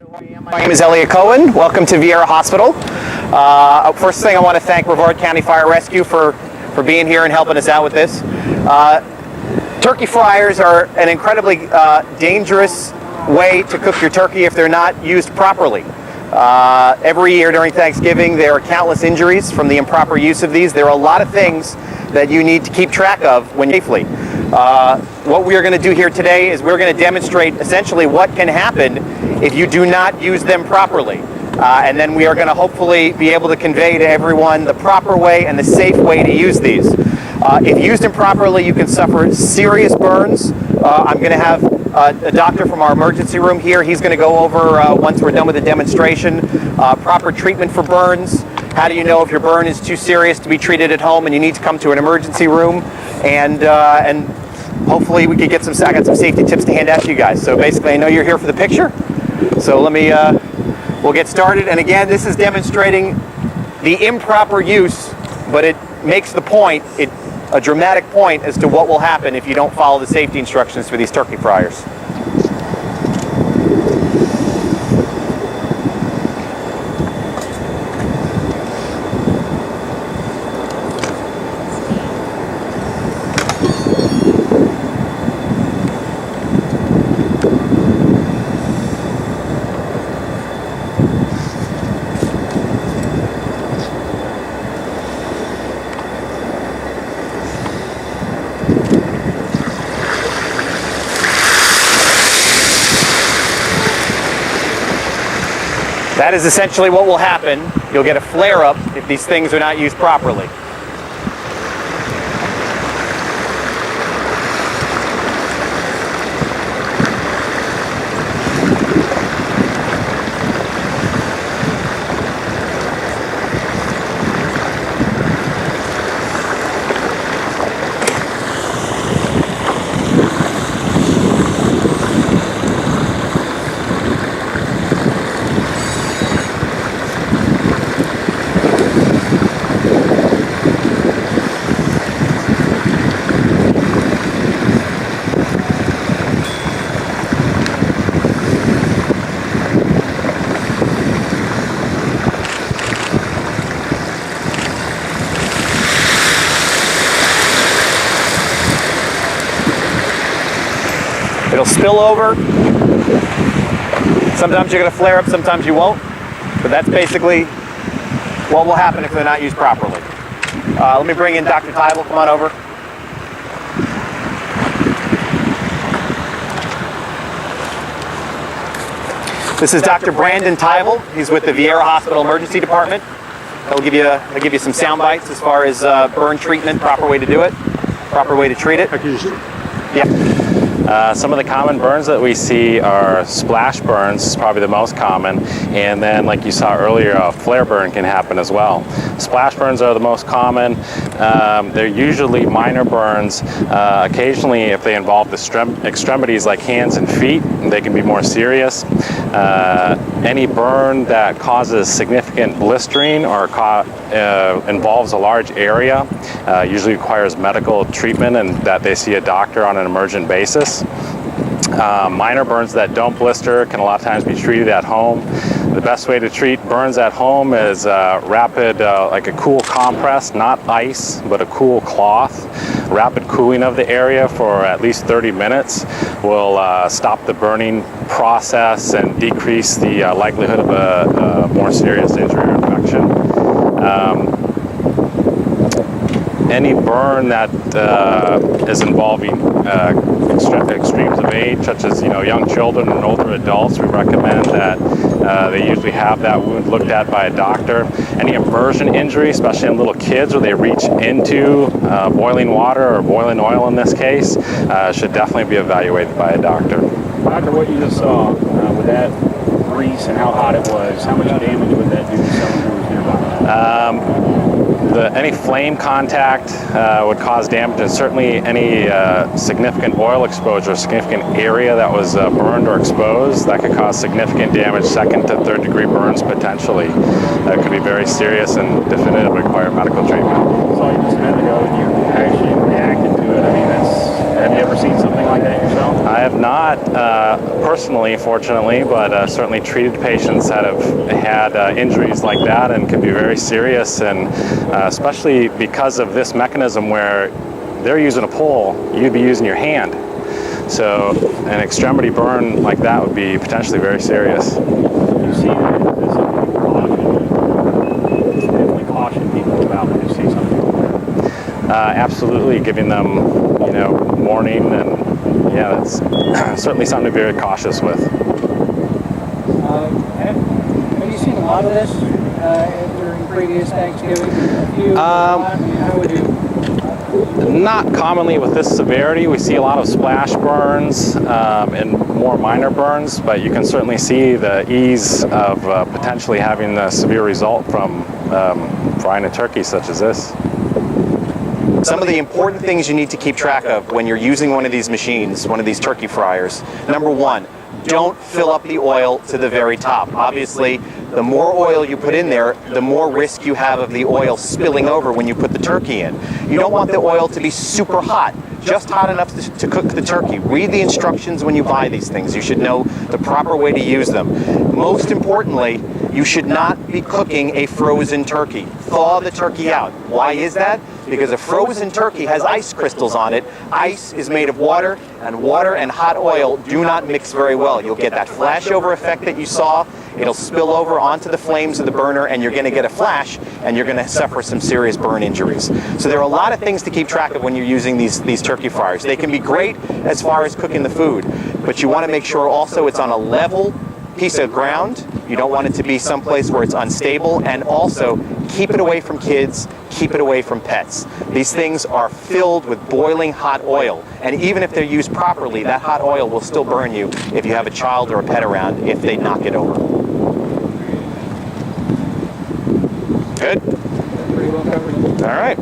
My name is Elliot Cohen. Welcome to Vieira Hospital. First thing, I want to thank Brevard County Fire Rescue for being here and helping us out with this. Turkey fryers are an incredibly dangerous way to cook your turkey if they're not used properly. Every year during Thanksgiving, there are countless injuries from the improper use of these. There are a lot of things that you need to keep track of when safely. What we are going to do here today is we're going to demonstrate essentially what can happen if you do not use them properly. And then we are going to hopefully be able to convey to everyone the proper way and the safe way to use these. If used improperly, you can suffer serious burns. I'm going to have a doctor from our emergency room here. He's going to go over, once we're done with the demonstration, proper treatment for burns. How do you know if your burn is too serious to be treated at home and you need to come to an emergency room? And hopefully we could get I got some safety tips to hand out to you guys. So basically, I know you're here for the picture. So we'll get started. And again, this is demonstrating the improper use, but it makes the point, a dramatic point as to what will happen if you don't follow the safety instructions for these turkey fryers. That is essentially what will happen. You'll get a flare-up if these things are not used properly. It'll spill over. Sometimes you're going to flare up, sometimes you won't. But that's basically what will happen if they're not used properly. Let me bring in Dr. Tybel. Come on over. This is Dr. Brandon Tybel. He's with the Vieira Hospital Emergency Department. He'll give you some sound bites as far as burn treatment, proper way to do it, proper way to treat it. Yeah. Some of the common burns that we see are splash burns, is probably the most common, and then like you saw earlier, a flare burn can happen as well. Splash burns are the most common. They're usually minor burns. Occasionally, if they involve the extremities like hands and feet, they can be more serious. Any burn that causes significant blistering or involves a large area usually requires medical treatment and that they see a doctor on an emergent basis. Minor burns that don't blister can a lot of times be treated at home. The best way to treat burns at home is rapid, like a cool compress, not ice, but a cool cloth. Rapid cooling of the area for at least 30 minutes will stop the burning process and decrease the likelihood of a more serious injury or infection. Any burn that is involving extremes of age, such as young children and older adults, we recommend that they usually have that wound looked at by a doctor. Any immersion injury, especially in little kids where they reach into boiling water or boiling oil in this case, should definitely be evaluated by a doctor. Doctor, what you just saw with that grease and how hot it was, how much damage would that do to someone who was nearby? Any flame contact would cause damage, and certainly any significant oil exposure, significant area that was burned or exposed, that could cause significant damage, second to third degree burns potentially. That could be very serious and definitively require medical treatment. So you just a minute ago and you actually reacted to it. I mean, have you ever seen something like that yourself? I have not personally, fortunately, but certainly treated patients that have had injuries like that and can be very serious, and especially because of this mechanism where they're using a pole, you'd be using your hand. So an extremity burn like that would be potentially very serious. You see that as a precaution. Definitely caution people about when they see something like that. Absolutely, giving them, warning, and yeah, that's certainly something to be very cautious with. Have you seen a lot of this during previous Thanksgiving? How would you? Not commonly with this severity. We see a lot of splash burns and more minor burns, but you can certainly see the ease of potentially having a severe result from frying a turkey such as this. Some of the important things you need to keep track of when you're using one of these machines, one of these turkey fryers. Number one, don't fill up the oil to the very top. Obviously, the more oil you put in there, the more risk you have of the oil spilling over when you put the turkey in. You don't want the oil to be super hot, just hot enough to cook the turkey. Read the instructions when you buy these things. You should know the proper way to use them. Most importantly, you should not be cooking a frozen turkey. Thaw the turkey out. Why is that? Because a frozen turkey has ice crystals on it. Ice is made of water, and water and hot oil do not mix very well. You'll get that flashover effect that you saw. It'll spill over onto the flames of the burner, and you're going to get a flash, and you're going to suffer some serious burn injuries. So there are a lot of things to keep track of when you're using these turkey fryers. They can be great as far as cooking the food, but you want to make sure also it's on a level piece of ground. You don't want it to be someplace where it's unstable, and also keep it away from kids, keep it away from pets. These things are filled with boiling hot oil, and even if they're used properly, that hot oil will still burn you if you have a child or a pet around if they knock it over. Good? Pretty well covered. All right.